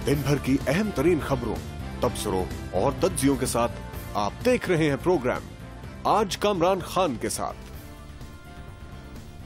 दिन भर की अहम तरीन खबरों, तबसरों और तज्जियों के साथ आप देख रहे हैं प्रोग्राम आज कामरान खान के साथ।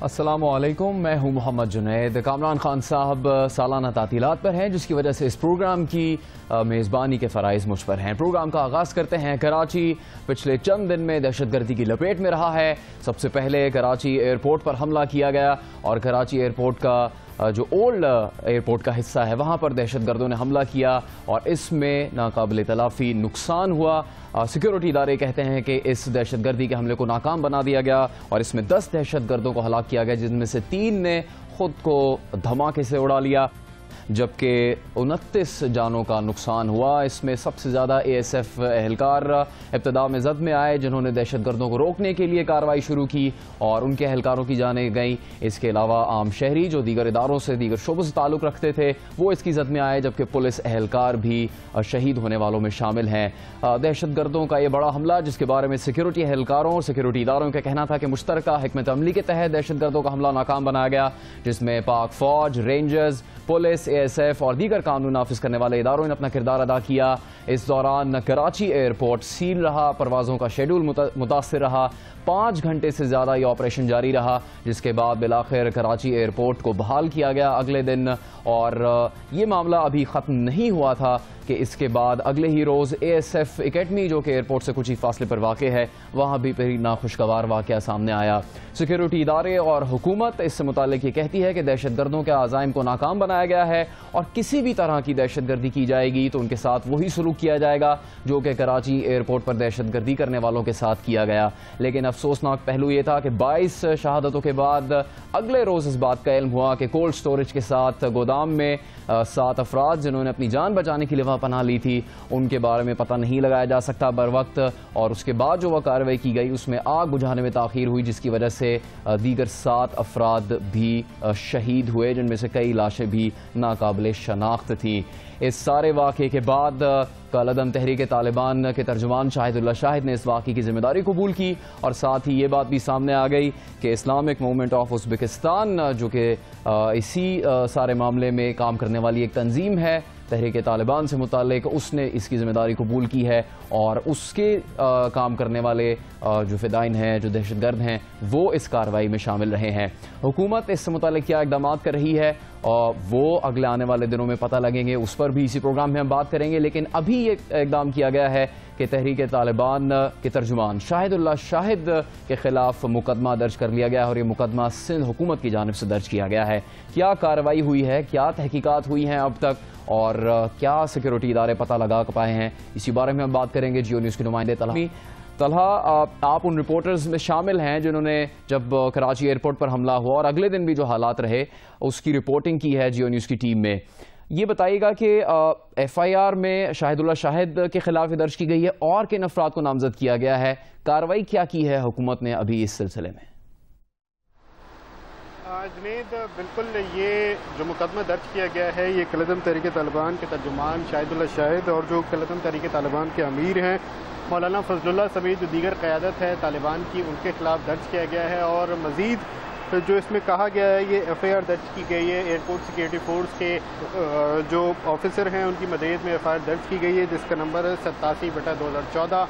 अस्सलामुअलैकुम, मैं हूं मोहम्मद जुनैद। कामरान खान साहब सालाना तातीलात पर हैं, जिसकी वजह से इस प्रोग्राम की मेज़बानी के फ़राइज़ मुझ पर हैं। प्रोग्राम का आगाज़ करते हैं। कराची पिछले चंद दिन में दहशतगर्दी की लपेट में रहा है। सबसे पहले कराची एयरपोर्ट पर हमला किया गया और कराची एयरपोर्ट का जो ओल्ड एयरपोर्ट का हिस्सा है वहाँ पर दहशतगर्दों ने हमला किया और इसमें नाकाबिल तलाफ़ी नुकसान हुआ। सिक्योरिटी इदारे कहते हैं कि इस दहशतगर्दी के हमले को नाकाम बना दिया गया और इसमें 10 दहशतगर्दों को हलाक किया गया, जिनमें से 3 ने खुद को धमाके से उड़ा लिया, जबकि 29 जानों का नुकसान हुआ। इसमें सबसे ज़्यादा ASF एहलकार इब्तिदा में जद में आए, जिन्होंने दहशतगर्दों को रोकने के लिए कार्रवाई शुरू की और उनके एहलकारों की जानें गईं। इसके अलावा आम शहरी जो दीगर इदारों से, दीगर शोबों से ताल्लुक़ रखते थे, वो इसकी जद में आए, जबकि पुलिस एहलकार भी शहीद होने वालों में शामिल हैं। दहशतगर्दों का ये बड़ा हमला, जिसके बारे में सिक्योरिटी एहलकारों और सिक्योरिटी इदारों का कहना था कि मुश्तरका हिकमत अमली के तहत दहशतगर्दों का हमला नाकाम बनाया गया, जिसमें पाक फौज, रेंजर्स, पुलिस, ASF और दीगर कानून नाफिज करने वाले इदारों ने अपना किरदार अदा किया। इस दौरान कराची एयरपोर्ट सील रहा, परवाज़ों का शेड्यूल मुतासिर रहा। 5 घंटे से ज़्यादा ये ऑपरेशन जारी रहा, जिसके बाद बिलाखिर कराची एयरपोर्ट को बहाल किया गया अगले दिन। और ये मामला अभी ख़त्म नहीं हुआ था कि इसके बाद अगले ही रोज़ ASF एकेडमी, जो कि एयरपोर्ट से कुछ ही फासले पर वाक़ है, वहाँ भी फिर नाखुशगवार वाक़या सामने आया। सिक्योरिटी इदारे और हुकूमत इससे मुताल्लिक़ ये कहती है कि दहशतगर्दों के आज़ाइम को नाकाम बनाया गया है और किसी भी तरह की दहशतगर्दी की जाएगी तो उनके साथ वही सलूक किया जाएगा जो कि कराची एयरपोर्ट पर दहशतगर्दी करने वालों के साथ किया गया। लेकिन अफसोसनाक पहलू ये था कि 22 शहादतों के बाद अगले रोज़ इस बात का इल्म हुआ कि कोल्ड स्टोरेज के साथ गोदाम में 7 अफराद जिन्होंने अपनी जान बचाने के लिए वहाँ पनाह ली थी, उनके बारे में पता नहीं लगाया जा सकता बर वक्त। और उसके बाद जो वह कार्रवाई की गई उसमें आग बुझाने में ताख़ीर हुई, जिसकी वजह से दीगर 7 अफराद भी शहीद हुए, जिनमें से कई लाशें भी नाकाबिल शनाख्त थी। इस सारे वाक़े के बाद कलअदम तहरीक तालिबान के तर्जुमान शाहिदुल्लाह शाहिद ने इस वाक़े की ज़िम्मेदारी कबूल की और साथ ही ये बात भी सामने आ गई कि इस्लामिक मूवमेंट ऑफ उज़्बेकिस्तान, जो कि इसी सारे मामले में काम करने वाली एक तंजीम है तहरीक तालिबान से मुताल्लिक़, उसने इसकी ज़िम्मेदारी कबूल की है और उसके काम करने वाले जो फ़िदाइन हैं, जो दहशतगर्द हैं, वो इस कार्रवाई में शामिल रहे हैं। हुकूमत इससे मुताल्लिक़ क्या इक़दामात कर रही है और वो अगले आने वाले दिनों में पता लगेंगे, उस पर भी इसी प्रोग्राम में हम बात करेंगे। लेकिन अभी ये इक़दाम किया गया है कि तहरीक तालिबान के तर्जुमान शाहिदुल्लाह शाहिद के ख़िलाफ़ मुकदमा दर्ज कर लिया गया है और ये मुकदमा सिंध हुकूमत की जानिब से दर्ज किया गया है। क्या कार्रवाई हुई है, क्या तहकीकात हुई हैं अब तक और क्या सिक्योरिटी इदारे पता लगा पाए हैं, इसी बारे में हम बात करेंगे। जियो न्यूज़ के नुमाइंदे तलहा, आप उन रिपोर्टर्स में शामिल हैं जिन्होंने जब कराची एयरपोर्ट पर हमला हुआ और अगले दिन भी जो हालात रहे उसकी रिपोर्टिंग की है जियो न्यूज़ की टीम में। ये बताइएगा कि FIR में शाहिदुल्लाह शाहिद के खिलाफ दर्ज की गई है और किन अफराद को नामजद किया गया है, कार्रवाई क्या की है हुकूमत ने अभी इस सिलसिले में? जुनैद, बिल्कुल ये जो मुकदमा दर्ज किया गया है ये कलअदम तहरीक तालिबान के तर्जुमान शाहिदुल्लाह शाहिद और जो कलअदम तहरीक तालिबान के अमीर हैं मौलाना फजलुल्लाह समेत जो दीगर क़यादत है तालिबान की, उनके खिलाफ दर्ज किया गया है। और मज़ीद जो इसमें कहा गया है, ये FIR दर्ज की गई है एयरपोर्ट सिक्योरिटी फोर्स के जो ऑफिसर हैं उनकी मदद में FIR दर्ज की गई है, जिसका नंबर है 87/2014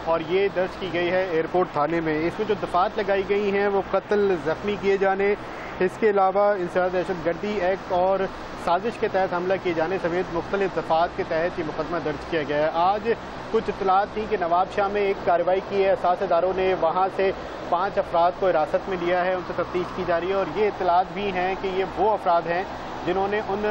और ये दर्ज की गई है एयरपोर्ट थाने में। इसमें जो दफात लगाई गई हैं वो कत्ल, ज़ख्मी किए जाने, इसके अलावा इंसदाद दहशतगर्दी एक्ट और साजिश के तहत हमला किए जाने समेत मुख्तलिफ दफात के तहत ये मुकदमा दर्ज किया गया है। आज कुछ इतलात थी कि नवाब शाह में एक कार्रवाई की है, असासदारों ने वहाँ से 5 अफराद को हिरासत में लिया है, उनसे तफ्तीश की जा रही है और ये इतलात भी हैं कि ये वो अफराद हैं जिन्होंने उन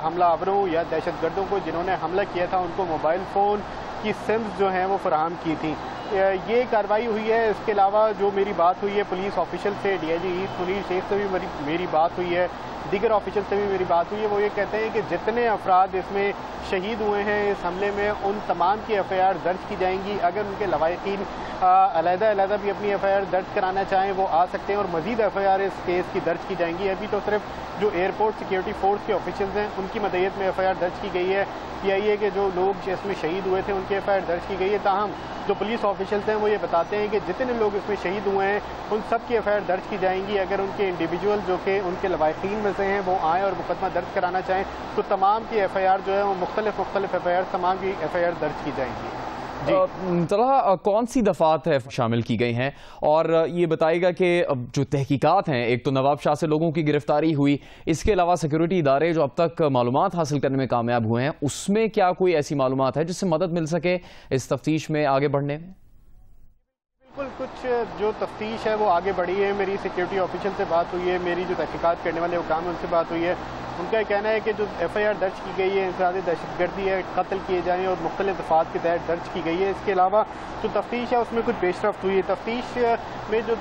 हमलावरों या दहशतगर्दों को जिन्होंने हमला किया था उनको मोबाइल फ़ोन की सिम्स जो हैं वो फराहम की थी। ये कार्रवाई हुई है। इसके अलावा जो मेरी बात हुई है पुलिस ऑफिशियल से, DIG सुनील शेख से भी मेरी बात हुई है, दीगर ऑफिशियल से भी मेरी बात हुई है। वो ये कहते हैं कि जितने अफराद इसमें शहीद हुए हैं इस हमले में उन तमाम की FIR दर्ज की जाएंगी। अगर उनके लवाहिकीन अलहदा भी अपनी FIR दर्ज कराना चाहें वो आ सकते हैं और मज़ीद FIR इस केस की दर्ज की जाएंगी। अभी तो सिर्फ जो एयरपोर्ट सिक्योरिटी फोर्स के ऑफिशियल्स हैं उनकी मदद में FIR दर्ज की गई है। PIA के जो लोग इसमें शहीद हुए थे उनकी FIR दर्ज की गई है। ताहम जो पुलिस ऑफिशियल्स हैं वो ये बताते हैं कि जितने लोग इसमें शहीद हुए हैं उन सब की FIR दर्ज की जाएंगी। अगर उनके इंडिविजुअल जो कि उनके लवाहिकीन में से हैं वो आएँ और मुकदमा दर्ज कराना चाहें तो तमाम की FIR जो है वो मुख्तलिफ FIR तमाम की FIR दर्ज की जाएंगी। तलहा कौन सी दफात है शामिल की गई हैं, और ये बताएगा कि जो तहकीकात हैं, एक तो नवाब शाह से लोगों की गिरफ्तारी हुई, इसके अलावा सिक्योरिटी इदारे जो अब तक मालूमात हासिल करने में कामयाब हुए हैं उसमें क्या कोई ऐसी मालूमात है जिससे मदद मिल सके इस तफ्तीश में आगे बढ़ने में? बिल्कुल, कुछ जो तफ्तीश है वो आगे बढ़ी है। मेरी सिक्योरिटी ऑफिशियल से बात हुई है, मेरी जो तहकीकात करने वाले हुकाम है उनसे बात हुई है। उनका ये कहना है कि जो FIR दर्ज की गई है इंसदादी दहशतगर्दी है, कत्ल किए जाएँ और मुख्तलिफ दफात के तहत दर्ज की गई है। इसके अलावा जो तफ्तीश है उसमें कुछ पेशरफ्त हुई है। तफ्तीश में जो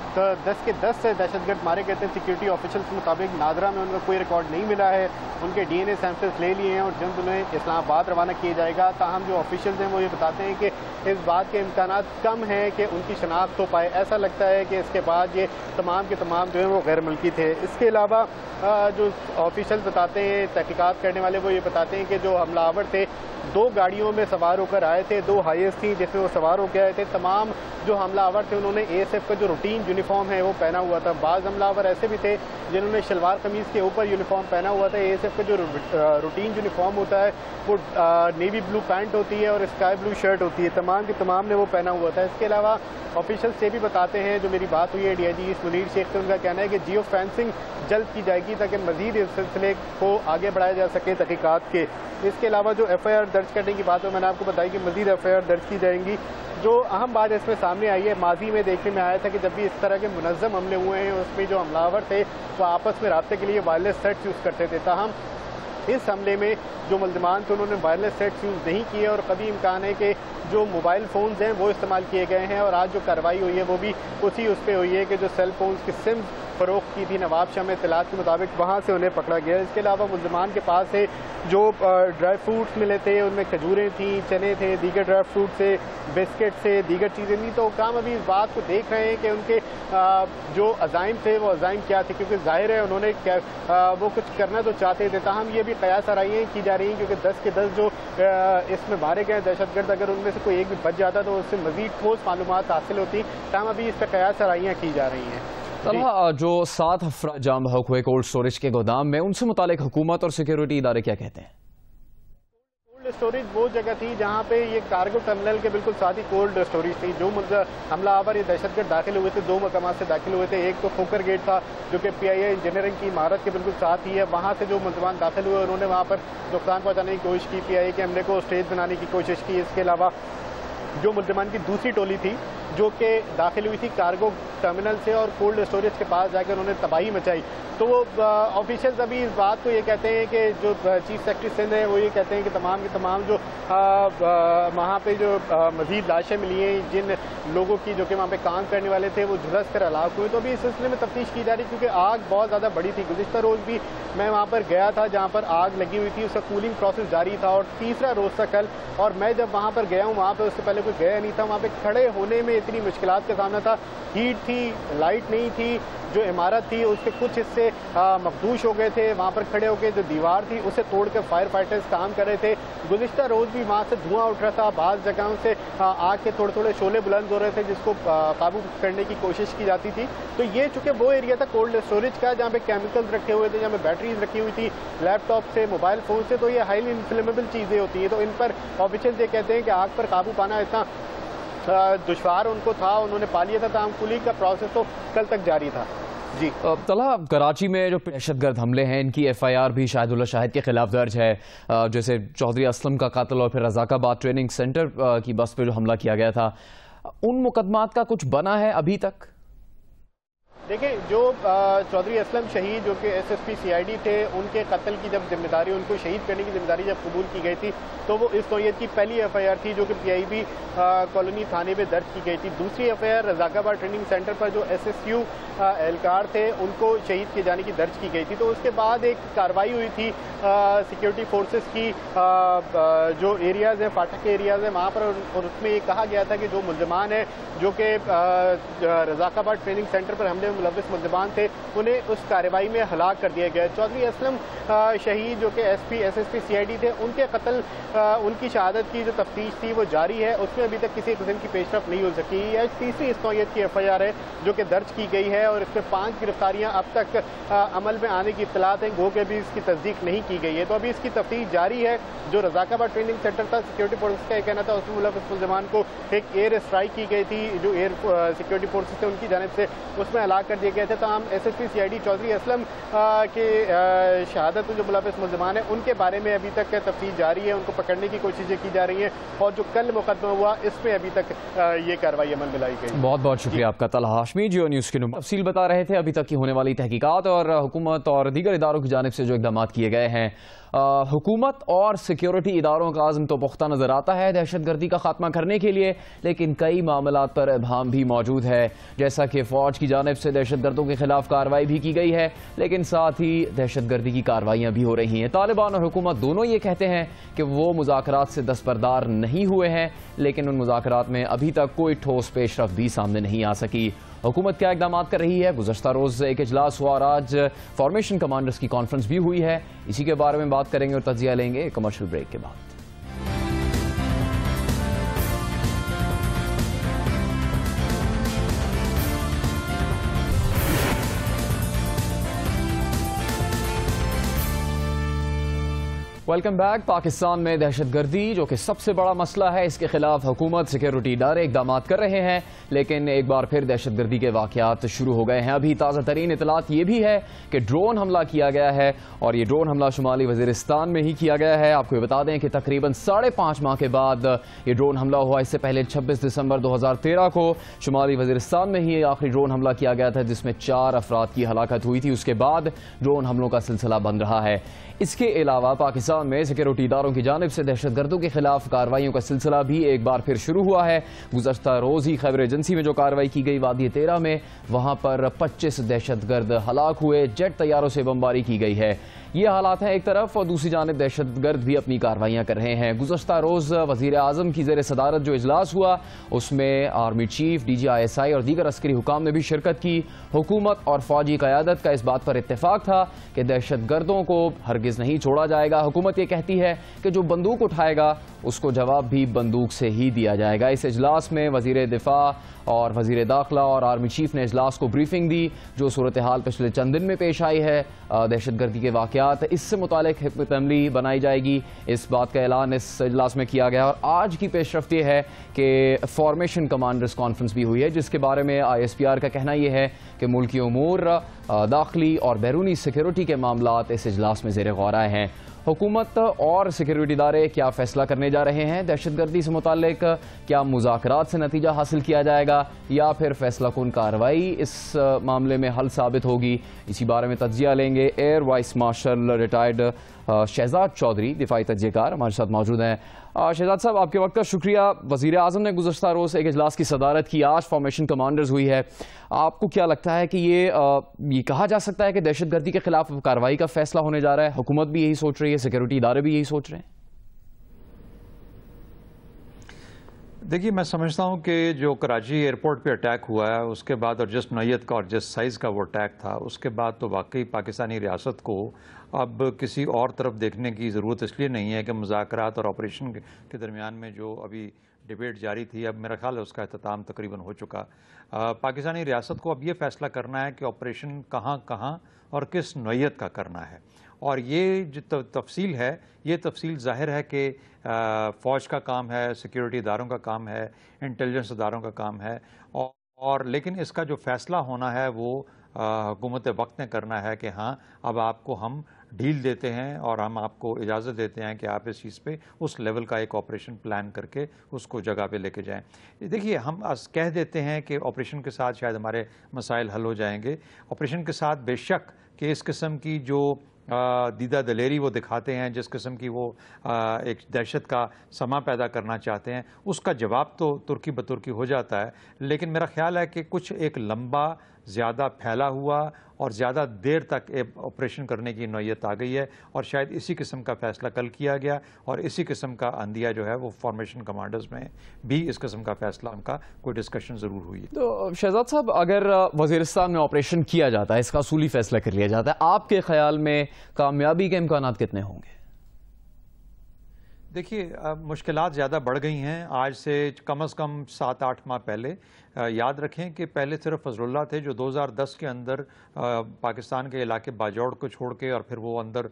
10 के 10 दहशतगर्द मारे गए थे सिक्योरिटी ऑफिशियल्स के मुताबिक नादरा में उनका कोई रिकॉर्ड नहीं मिला है। उनके DNA सैंपल्स ले लिए हैं और जल्द उन्हें इस्लामाबाद रवाना किया जाएगा। ताहम जो ऑफिशियल्स हैं वो ये बताते हैं कि इस बात के इम्कानात कम हैं कि उनकी शनाख्त हो पाए। ऐसा लगता है कि इसके बाद ये तमाम के तमाम जो है वो गैर मुल्की थे। इसके अलावा जो ऑफिशियल्स बताते हैं, तहकीकात करने वाले, वो ये बताते हैं कि जो हमलावर थे 2 गाड़ियों में सवार होकर आए थे, 2 हाईएस थी जिसमें वो सवार होकर आए थे। तमाम जो हमलावर थे उन्होंने ASF का जो रूटीन यूनिफॉर्म है वो पहना हुआ था। बाज़ हमलावर ऐसे भी थे जिन्होंने शलवार कमीज़ के ऊपर यूनिफॉर्म पहना हुआ था। ASF का जो रूटीन यूनिफॉर्म होता है वो नेवी ब्लू पैंट होती है और स्काई ब्लू शर्ट होती है। तमाम के तमाम ने वो पहना हुआ था। इसके अलावा ऑफिशियल से भी बताते हैं, जो मेरी बात हुई है DIG मुनीर शेख से, उनका कहना है कि जियो फेंसिंग जल्द की जाएगी ताकि मजीद इस सिलसिले को आगे बढ़ाया जा सके तहकीकात के। इसके अलावा जो FIR दर्ज करने की बात है मैंने आपको बताई कि मजीद FIR दर्ज की जाएंगी। जो अहम बात इसमें सामने आई है, माजी में देखने में आया था कि जब भी इस तरह के मुनज़्ज़म हमले हुए हैं उसमें जो हमलावर थे वो आपस में राब्ते के लिए वायरलेस सेट्स यूज़ करते थे। ताहम इस हमले में जो मुल्ज़िमान थे उन्होंने वायरलेस सेट्स यूज़ नहीं किए और कभी इम्कान है कि जो मोबाइल फ़ोन्स हैं वो इस्तेमाल किए गए हैं। और आज जो कार्रवाई हुई है वो भी उसी उस पर हुई है कि जो सेल फोन्स की सिम फ़रोख्त की थी नवाब शाह में इत्तलात के मुताबिक, वहाँ से उन्हें पकड़ा गया। इसके अलावा मुल्ज़िमान के पास से जो ड्राई फ्रूट्स मिले थे उनमें खजूरें थी, चने थे, दीगर ड्राई फ्रूट से, बिस्किट से, दीगर चीज़ें थी। तो काम अभी इस बात को देख रहे हैं कि उनके जो अज़ाइम थे वो अज़ाइम क्या थे, क्योंकि ज़ाहिर है उन्होंने वो कुछ करना तो चाहते थे। ताहम ये भी कयास आराइयाँ की जा रही हैं क्योंकि 10 के 10 जो इसमें मारे गए दहशतगर्द, अगर उनमें से कोई एक भी बच जाता तो उससे मज़ीद ठोस मालूमात हासिल होती। ताहम अभी इस पर कयास आराइयाँ की जा रही हैं। जो 7 अफराद जाम बहक हुए कोल्ड स्टोरेज के गोदाम में, उनसे मुतालिक हुकूमत और सिक्योरिटी इदारे क्या कहते हैं? कोल्ड स्टोरेज वो जगह थी जहाँ पे ये कार्गो टर्मिनल के बिल्कुल साथ ही कोल्ड स्टोरेज थी। जो हमलावर ये दहशतगर्द दाखिल हुए थे 2 मकामात से दाखिल हुए थे। एक तो खोकर गेट था जो कि PIA इंजीनियरिंग की इमारत के बिल्कुल साथ ही है। वहाँ से जो मुल्ज़िमान दाखिल हुए उन्होंने वहाँ पर नुकसान पहुँचाने की कोशिश की, PIA के हमले को स्टेज बनाने की कोशिश की। इसके अलावा जो मुल्ज़िमान की दूसरी टोली थी जो कि दाखिल हुई थी कार्गो टर्मिनल से और कोल्ड स्टोरेज के पास जाकर उन्होंने तबाही मचाई। तो वो ऑफिशियल्स अभी इस बात को ये कहते हैं कि जो चीफ सेक्रेटरी सिंध है वो ये कहते हैं कि तमाम के तमाम जो वहाँ पे जो मज़ीद लाशें मिली हैं जिन लोगों की जो कि वहाँ पे काम करने वाले थे वो झुलस कर हलाक हुए। तो अभी इस सिलसिले में तफ्तीश की जा रही क्योंकि आग बहुत ज़्यादा बड़ी थी। गुज़िश्ता रोज़ भी मैं वहाँ पर गया था जहाँ पर आग लगी हुई थी, उसका कूलिंग प्रोसेस जारी था और तीसरा रोज़ था कल। और मैं जब वहाँ पर गया हूँ वहाँ पर उससे पहले कोई गया नहीं था। वहाँ पर खड़े होने में इतनी मुश्किलात का सामना था। हीट थी, लाइट नहीं थी, जो इमारत थी उसके कुछ हिस्से मखदूश हो गए थे। वहाँ पर खड़े होकर जो दीवार थी उसे तोड़कर फायर फाइटर्स काम कर रहे थे। गुज़िश्ता रोज़ भी वहाँ से धुआं उठ रहा था, बाज़ जगहों से आग के थोड़े थोड़े शोले बुलंद हो रहे थे जिसको काबू करने की कोशिश की जाती थी। तो ये चूँकि वो एरिया था कोल्ड स्टोरेज का जहाँ पे केमिकल्स रखे हुए थे, जहाँ पे बैटरीज रखी हुई थी लैपटॉप से, मोबाइल फ़ोन से, तो ये हाईली इन्फ्लेमेबल चीज़ें होती हैं। तो इन पर ऑफिशियल ये कहते हैं कि आग पर काबू पाना इतना दुश्वार उनको था, उन्होंने पा लिया था। ताहम कूलिंग का प्रोसेस तो कल तक जारी था। जी तलहा, कराची में जो दहशतगर्द हमले हैं इनकी FIR भी शाहिदुल्लाह शाहिद के खिलाफ दर्ज है। जैसे चौधरी असलम का कत्ल और फिर रज़ाकाबाद ट्रेनिंग सेंटर की बस पे जो हमला किया गया था, उन मुकदमात का कुछ बना है अभी तक? देखिए, जो चौधरी असलम शहीद जो कि SSP CID थे, उनके कत्ल की जब जिम्मेदारी, उनको शहीद करने की जिम्मेदारी जब कबूल की गई थी तो वो इस नौयत की पहली FIR थी जो कि PIB कॉलोनी थाने में दर्ज की गई थी। दूसरी FIR रज़ाकाबाद ट्रेनिंग सेंटर पर जो SSU एहलकार थे उनको शहीद किए जाने की दर्ज की गई थी। तो उसके बाद एक कार्रवाई हुई थी सिक्योरिटी फोर्सेस की जो एरियाज़ हैं, फाटक के एरियाज़ हैं वहाँ पर, और उसमें ये कहा गया था कि जो मुल्ज़िमान हैं जो कि रज़ाकाबाद ट्रेनिंग सेंटर पर हमले में मुलव्विस मुल्ज़िमान थे उन्हें उस कार्रवाई में हलाक कर दिया गया। चौधरी असलम शहीद जो कि SSP CID थे, उनके कत्ल उनकी शहादत की जो तफ्तीश थी वो जारी है, उसमें अभी तक किसी किस्म की पेशरफ नहीं हो सकी। यह तीसरी इस नौयत की FIR है जो कि दर्ज की गई है और इसमें 5 गिरफ्तारियां अब तक अमल में आने की इत्तलात हैं, गो के भी इसकी तस्दीक नहीं की गई है। तो अभी इसकी तफ्तीश जारी है। जो रज़ाकाबाद ट्रेनिंग सेंटर था, सिक्योरिटी फोर्सेस का ये कहना था उसमें मुलव्विस मुल्ज़िमान को एक एयर स्ट्राइक की गई थी, जो एयर सिक्योरिटी फोर्सेस थे उनकी जानिब से, उसमें हलाक कर दिए गए थे। तमाम SSP CID चौधरी असलम के शहादत जो मुलव्विस मुल्ज़िमान है उनके बारे में अभी तक तफ्तीश जारी है, उनको पकड़ने की कोशिशें की जा रही हैं और जो कल मुकदमा हुआ इसमें अभी तक ये कार्रवाई अमल में लाई गई। बहुत बहुत शुक्रिया आपका तलहा हाशमी, जियो न्यूज़ के तफसील बता रहे थे अभी तक की होने वाली तहकीकात और हुकूमत और दीगर इदारों की जानिब से जो इक़दाम किए गए हैं। हुकूमत और सिक्योरिटी इदारों का आज़म तो पुख्ता नज़र आता है दहशत गर्दी का खात्मा करने के लिए, लेकिन कई मामलात पर इबहम भी मौजूद है। जैसा कि फ़ौज की जानिब से दहशत गर्दों के खिलाफ कार्रवाई भी की गई है, लेकिन साथ ही दहशत गर्दी की कार्रवाइयाँ भी हो रही हैं। तालिबान और हुकूमत दोनों ये कहते हैं कि वो मुज़ाकरात से दस्तबरदार नहीं हुए हैं, लेकिन उन मुज़ाकरात में अभी तक कोई ठोस पेशरफ भी सामने नहीं आ सकी। हुकूमत क्या इक़दाम कर रही है? गुज़श्ता रोज़ एक इजलास हुआ और आज फॉर्मेशन कमांडर्स की कॉन्फ्रेंस भी हुई है। इसी के बारे में बात करेंगे और तज्ज़िया लेंगे कमर्शियल ब्रेक के बाद। Welcome back. पाकिस्तान में दहशत गर्दी जो कि सबसे बड़ा मसला है, इसके खिलाफ हुकूमत सिक्योरिटी इदारे इक़दाम कर रहे हैं, लेकिन एक बार फिर दहशत गर्दी के वाक़यात शुरू हो गए हैं। अभी ताज़ा तरीन इतलात ये भी है कि ड्रोन हमला किया गया है और ये ड्रोन हमला शुमाली वज़ीरिस्तान में ही किया गया है। आपको ये बता दें कि तकरीबन 5.5 माह के बाद ये ड्रोन हमला हुआ। इससे पहले 26 दिसंबर 2013 को शुमाली वज़ीरिस्तान में ही आखिरी ड्रोन हमला किया गया था, जिसमें 4 अफराद की हलाकत हुई थी। उसके बाद ड्रोन हमलों का सिलसिला बंद रहा है। इसके अलावा पाकिस्तान में सिक्योरिटी इदारों की जानिब से दहशत गर्दों के खिलाफ कार्रवाइयों का सिलसिला भी एक बार फिर शुरू हुआ है। गुज़श्ता रोज़ ही खैबर एजेंसी में जो कार्रवाई की गई वादी 13 में, वहां पर 25 दहशत गर्द हलाक हुए। जेट तैयारों से बमबारी की गई है। ये हालात हैं एक तरफ, और दूसरी जानिब दहशत गर्द भी अपनी कार्रवाइयाँ कर रहे हैं। गुज़श्ता रोज़ वज़ीर आज़म की ज़ेर सदारत जो इजलास हुआ, उसमें आर्मी चीफ, DG ISI और दीगर अस्करी हुकाम ने भी शिरकत की। हुकूमत और फौजी क़यादत का इस बात पर इत्तेफाक था कि दहशत गर्दों को हरगिज़ नहीं छोड़ा जाएगा। हुकूमत ये कहती है कि जो बंदूक उठाएगा उसको जवाब भी बंदूक से ही दिया जाएगा। इस इजलास में वज़ीर दिफा और वज़ीर दाखिला और आर्मी चीफ ने इजलास को ब्रीफिंग दी, जो सूरत हाल पिछले चंद दिन में पेश आई है, दहशत गर्दी के वाक़यात, इससे मुतालिक हिकमत अमली बनाई जाएगी। इस बात का ऐलान इस इजलास में किया गया। और आज की पेशरफ्त ये है कि फॉर्मेशन कमांडर्स कॉन्फ्रेंस भी हुई है, जिसके बारे में ISPR का कहना यह है कि मुल्की उमूर, दाखिली और बैरूनी सिक्योरिटी के मामलात इस इजलास में ज़ेर गौर आए हैं। हुकूमत और सिक्योरिटी इदारे क्या फैसला करने जा रहे हैं दहशत गर्दी से मुताल्लिक? क्या मुज़ाकरात से नतीजा हासिल किया जाएगा या फिर फैसला कुन कार्रवाई इस मामले में हल साबित होगी? इसी बारे में तज्ज़िया लेंगे। Air vice marshal retired Shahzad Chaudhry, दिफाई तज्ज़ियेकार, हमारे साथ मौजूद हैं। शहजाद साहब, आपके वक्त का शुक्रिया। वज़ीर आज़म ने गुज़श्ता रोज़ एक इजलास की सदारत की, आज फॉर्मेशन कमांडर्स हुई है। आपको क्या लगता है कि ये कहा जा सकता है कि दहशत गर्दी के खिलाफ कार्रवाई का फैसला होने जा रहा है? हुकूमत भी यही सोच रही है, सिक्योरिटी इदारे भी यही सोच रहे हैं? देखिए, मैं समझता हूँ कि जो कराची एयरपोर्ट पे अटैक हुआ है उसके बाद, और जिस नौयत का और जिस साइज़ का वो अटैक था, उसके बाद तो वाकई पाकिस्तानी रियासत को अब किसी और तरफ देखने की ज़रूरत इसलिए नहीं है कि मुज़ाकरात और ऑपरेशन के दरमियान में जो अभी डिबेट जारी थी, अब मेरा ख्याल है उसका अख्ताम तकरीबन हो चुका। पाकिस्तानी रियासत को अब ये फ़ैसला करना है कि ऑपरेशन कहाँ और किस नौयत का करना है। और ये जो तफसील है, ये तफसील ज़ाहिर है कि फ़ौज का काम है, सिक्योरिटी इदारों का काम है, इंटेलिजेंस इदारों का काम है, और लेकिन इसका जो फ़ैसला होना है वो हुकूमत वक्त ने करना है कि हाँ, अब आपको हम ढील देते हैं और हम आपको इजाज़त देते हैं कि आप इस चीज़ पे उस लेवल का एक ऑपरेशन प्लान करके उसको जगह पे लेके जाएं। देखिए, हम कह देते हैं कि ऑपरेशन के साथ शायद हमारे मसाइल हल हो जाएंगे। ऑपरेशन के साथ बेशक कि इस किस्म की जो दीदा दलेरी वो दिखाते हैं, जिस किस्म की वो एक दहशत का समा पैदा करना चाहते हैं, उसका जवाब तो तुर्की बतुर्की हो जाता है। लेकिन मेरा ख्याल है कि कुछ एक लंबा زیادہ پھیلا ہوا اور زیادہ دیر تک آپریشن کرنے کی نوعیت آ گئی ہے، اور شاید اسی قسم کا فیصلہ کل کیا گیا، اور اسی قسم کا عندیہ جو ہے وہ فارمیشن کمانڈرز میں بھی اس قسم کا فیصلہ ان کا کوئی ڈسکشن ضرور ہوئی ہے۔ تو شہزاد صاحب، اگر وزیرستان میں آپریشن کیا جاتا ہے، اس کا اصولی فیصلہ کر لیا جاتا ہے، آپ کے خیال میں کامیابی کے امکانات کتنے ہوں گے؟ دیکھیے، مشکلات زیادہ بڑھ گئی ہیں آج سے کم از کم 7-8 ماہ پہلے۔ یاد رکھیں کہ پہلے صرف فضل اللہ تھے جو 2010 کے اندر پاکستان کے علاقے باجوڑ کو چھوڑ کے اور پھر وہ اندر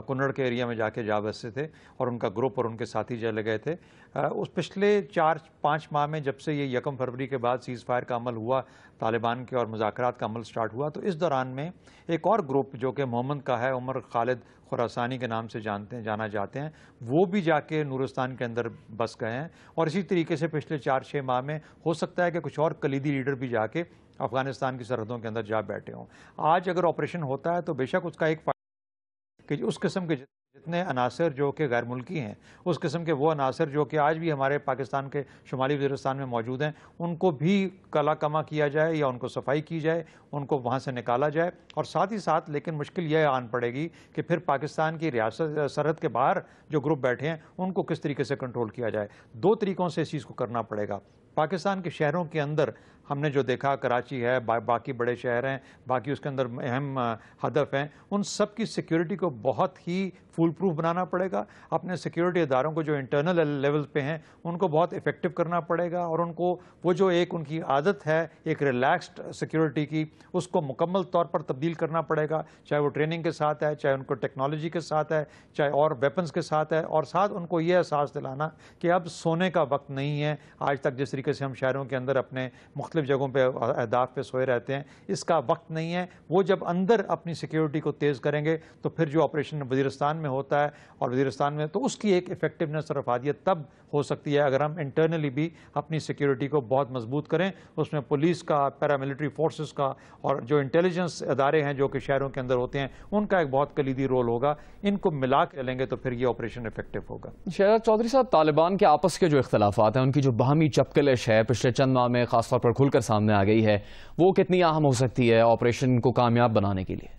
کنڑ کے ایریا میں جا بسے تھے، اور ان کا گروپ اور ان کے ساتھی چلے گئے تھے۔ اس پچھلے 4-5 ماہ میں جب سے یہ 1 فروری کے بعد سیز فائر کا عمل ہوا، طالبان کے اور مذاکرات کا عمل سٹارٹ ہوا، تو اس دوران میں ایک اور گروپ جو کہ محمد کا ہے، عمر خالد خراسانی کے نام سے جانا جاتے ہیں، وہ بھی جا کے نورستان کے اندر بس گئے ہیں، اور اسی طریقے سے پچھلے 4-6 ماہ میں ہو سکتا ہے کہ کچھ اور کلیدی لیڈر بھی جا کے افغانستان کی سرحدوں کے اندر جا بیٹھے ہوں۔ آج اگر آپریشن ہوتا ہے تو بے شک اس کا ایک فائدہ کہ اس قسم کے جتنے عناصر جو کہ غیر ملکی ہیں، اس قسم کے وہ عناصر جو کہ آج بھی ہمارے پاکستان کے شمالی وزیرستان میں موجود ہیں، ان کو بھی کلا کما کیا جائے یا ان کو صفائی کی جائے، ان کو وہاں سے نکالا جائے، اور ساتھ ہی ساتھ لیکن مشکل یہ آن پڑے گی کہ پھر پاکستان کی ریاست سرحد کے باہر جو گروپ بیٹھے ہیں ان کو کس طریقے سے کنٹرول کیا جائے۔ 2 طریقوں سے اس چیز کو کرنا پڑے گا۔ پاکستان کے شہروں کے اندر ہم نے جو دیکھا، کراچی ہے، باقی بڑے شہر ہیں، باقی اس کے اندر اہم ہدف ہیں، ان سب کی سیکیورٹی کو بہت ہی فول پروف بنانا پڑے گا۔ اپنے سیکیورٹی اداروں کو جو انٹرنل لیول پہ ہیں ان کو بہت افیکٹو کرنا پڑے گا، اور ان کو وہ جو ایک ان کی عادت ہے ایک ریلیکسڈ سیکیورٹی کی، اس کو مکمل طور پر تبدیل کرنا پڑے گا، چاہے وہ ٹریننگ کے ساتھ ہے، چاہے ان کو ٹیکنالوجی کے ساتھ ہے، چاہے اور ویپنز کے ساتھ ہے، اور ساتھ ان کو یہ احساس دلانا کہ اب سونے کا وقت نہیں ہے۔ آج تک جس طریقے سے ہم شہروں کے اندر اپنے مختلف جگہوں پہ اہداف پہ سوئے رہتے ہیں، اس کا وقت نہیں ہے۔ وہ جب اندر اپنی سیکیورٹی کو تیز کریں گے تو پھر جو آپریشن وزیرستان میں ہوتا ہے اور وزیرستان میں، تو اس کی ایک افیکٹونیس اور افادیت تب ہو سکتی ہے اگر ہم انٹرنلی بھی اپنی سیکیورٹی کو بہت مضبوط کریں۔ اس میں پولیس کا، پیراملٹری فورسز کا، اور جو انٹیلیجنس ادارے ہیں جو کہ شہروں کے اندر ہوتے ہیں، ان کا ایک بہت کلیدی رول ہوگا۔ ان کو ملا کے چلیں گے تو پھر یہ آپریشن افیکٹو ہوگا۔ شہزاد چودھری صاحب، طالبان کے آپس کے جو اختلافات ہیں، ان کی جو باہمی چپکلش ہے پچھلے چند ماہ میں خاص طور پر کھل کر سامنے آ گئی ہے، وہ کتنی اہم ہو سکتی ہے آپریشن کو کامیاب بنانے کے لیے؟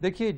دیکھیے،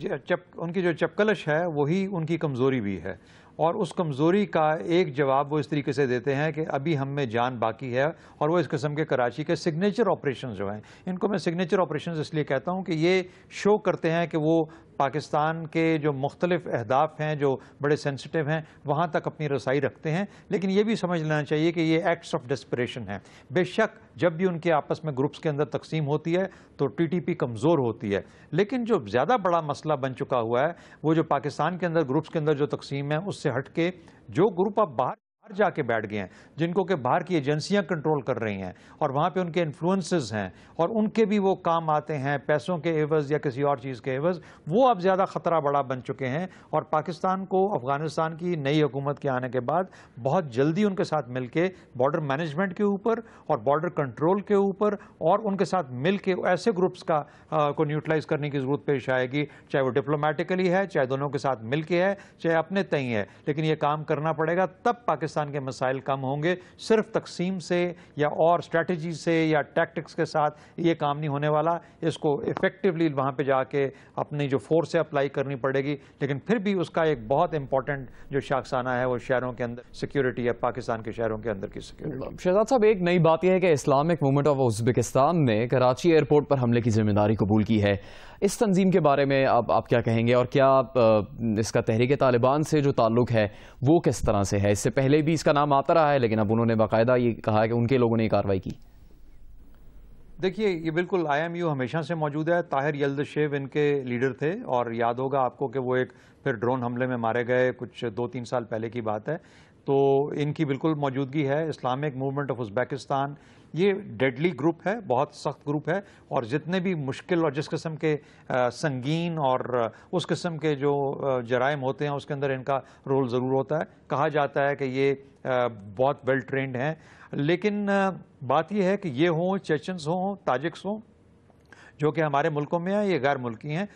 ان کی جو چپکلش ہے وہی ان کی کمزوری بھی ہے، اور اس کمزوری کا ایک جواب وہ اس طریقے سے دیتے ہیں کہ ابھی ہم میں جان باقی ہے، اور وہ اس قسم کے کراچی کے سگنیچر آپریشنز جو ہیں، ان کو میں سگنیچر آپریشنز اس لیے کہتا ہوں کہ یہ شو کرتے ہیں کہ وہ پاکستان کے جو مختلف اہداف ہیں جو بڑے سینسٹیو ہیں وہاں تک اپنی رسائی رکھتے ہیں، لیکن یہ بھی سمجھ لینا چاہیے کہ یہ ایکٹس آف ڈیسپریشن ہیں۔ بے شک جب بھی ان کے آپس میں گروپس کے اندر تقسیم ہوتی ہے تو ٹی ٹی پی کمزور ہوتی ہے، لیکن جو زیادہ بڑا مسئلہ بن چکا ہوا ہے وہ جو پاکستان کے اندر گروپس کے اندر جو تقسیم ہے، اس سے ہٹ کے جو گروپ اب باہر جا کے بیٹھ گئے ہیں، جن کو کہ باہر کی ایجنسیاں کنٹرول کر رہی ہیں اور وہاں پہ ان کے انفلوئنسز ہیں اور ان کے بھی وہ کام آتے ہیں پیسوں کے عوض یا کسی اور چیز کے عوض، وہ اب زیادہ خطرہ بڑا بن چکے ہیں، اور پاکستان کو افغانستان کی نئی حکومت کے آنے کے بعد بہت جلدی ان کے ساتھ مل کے بارڈر مینجمنٹ کے اوپر اور بارڈر کنٹرول کے اوپر اور ان کے ساتھ مل کے ایسے گروپس کو نیوٹرلائز کرنے کی ضرورت پیش آئے گی، چاہے وہ ڈپلومیٹکلی ہے، چاہے دونوں کے ساتھ مل کے ہے، چاہے اپنے تئیں ہے، لیکن یہ کام کرنا پڑے گا، تب پاکستان کے مسائل کم ہوں گے۔ صرف تقسیم سے یا اور اسٹریٹجی سے یا ٹیکٹکس کے ساتھ یہ کام نہیں ہونے والا، اس کو ایفیکٹولی وہاں پہ جا کے اپنی جو فورس ہے اپلائی کرنی پڑے گی، لیکن پھر بھی اس کا ایک بہت امپورٹنٹ جو شاخسانہ ہے وہ شہروں کے اندر سیکیورٹی ہے، پاکستان کے شہروں کے اندر کی سیکیورٹی۔ شہزاد صاحب، ایک نئی بات یہ ہے کہ اسلامک موومنٹ آف ازبکستان نے کراچی ایئرپورٹ پر حملے کی ذمہ داری قبول کی ہے۔ اس تنظیم کے بارے میں آپ کیا کہیں گے، اور کیا اس کا تحریک طالبان سے جو تعلق ہے وہ کس طرح سے ہے؟ اس سے پہلے بھی اس کا نام آتا رہا ہے، لیکن اب انہوں نے باقاعدہ یہ کہا کہ ان کے لوگوں نے یہ کارروائی کی۔ دیکھیے، یہ بالکل آئی ایم یو ہمیشہ سے موجود ہے۔ طاہر یلدشیو ان کے لیڈر تھے، اور یاد ہوگا آپ کو کہ وہ ایک پھر ڈرون حملے میں مارے گئے، کچھ 2-3 سال پہلے کی بات ہے۔ تو ان کی بالکل موجودگی ہے۔ اسلامک موومنٹ آف ازبکستان یہ ڈیڈلی گروپ ہے، بہت سخت گروپ ہے، اور جتنے بھی مشکل اور جس قسم کے سنگین اور اس قسم کے جو جرائم ہوتے ہیں اس کے اندر ان کا رول ضرور ہوتا ہے۔ کہا جاتا ہے کہ یہ بہت ویل ٹرینڈ ہیں، لیکن بات یہ ہے کہ یہ ہوں چیچنس ہوں، تاجکس ہوں، جو کہ ہمارے ملکوں میں ہیں، یہ غیر ملکی ہیں،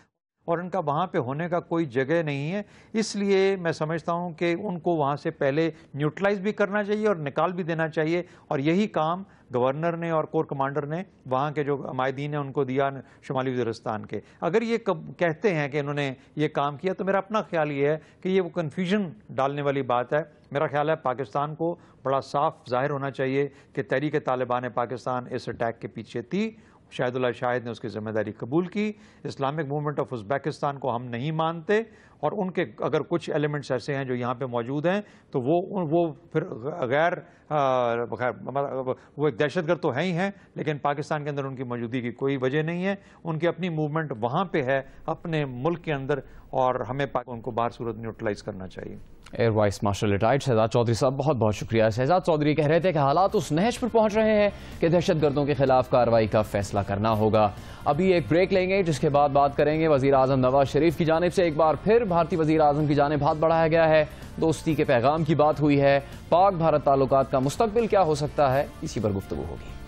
اور ان کا وہاں پہ ہونے کا کوئی جگہ نہیں ہے. اس لیے میں سمجھتا ہوں کہ ان کو وہاں سے پہلے نیوٹرلائز بھی کرنا چاہیے اور نکال بھی دینا چاہیے, اور یہی کام گورنر نے اور کور کمانڈر نے وہاں کے جو عمائدین ہیں ان کو دیا شمالی وزیرستان کے. اگر یہ کہتے ہیں کہ انہوں نے یہ کام کیا تو میرا اپنا خیال یہ ہے کہ یہ وہ کنفیوژن ڈالنے والی بات ہے. میرا خیال ہے پاکستان کو بڑا صاف ظاہر ہونا چاہیے کہ تحریک طالبان پاکستان اس اٹیک کے پیچھے تھی. شاہد اللہ شاہد نے اس کی ذمہ داری قبول کی. اسلامک موومنٹ آف ازبیکستان کو ہم نہیں مانتے, اور ان کے اگر کچھ ایلیمنٹس ایسے ہیں جو یہاں پہ موجود ہیں تو وہ پھر غیر وہ ایک دہشت گرد تو ہے ہی ہیں, لیکن پاکستان کے اندر ان کی موجودگی کی کوئی وجہ نہیں ہے. ان کی اپنی موومنٹ وہاں پہ ہے اپنے ملک کے اندر, اور ہمیں ان کو باہر صورت نیوٹرلائز کرنا چاہیے. Air vice marshal retired Shahzad Chaudhry صاحب, بہت بہت شکریہ. شہزاد چودھری کہہ رہے تھے کہ حالات اس نہج پر پہنچ رہے ہیں کہ دہشت گردوں کے خلاف کارروائی کا فیصلہ کرنا ہوگا. ابھی ایک بریک لیں گے, جس کے بعد بات کریں گے وزیر اعظم نواز شریف کی جانب سے ایک بار پھر بھارتی وزیر اعظم کی جانب ہاتھ بڑھایا گیا ہے. دوستی کے پیغام کی بات ہوئی ہے. پاک بھارت تعلقات کا مستقبل کیا ہو سکتا ہے, اسی پر گفتگو ہوگی.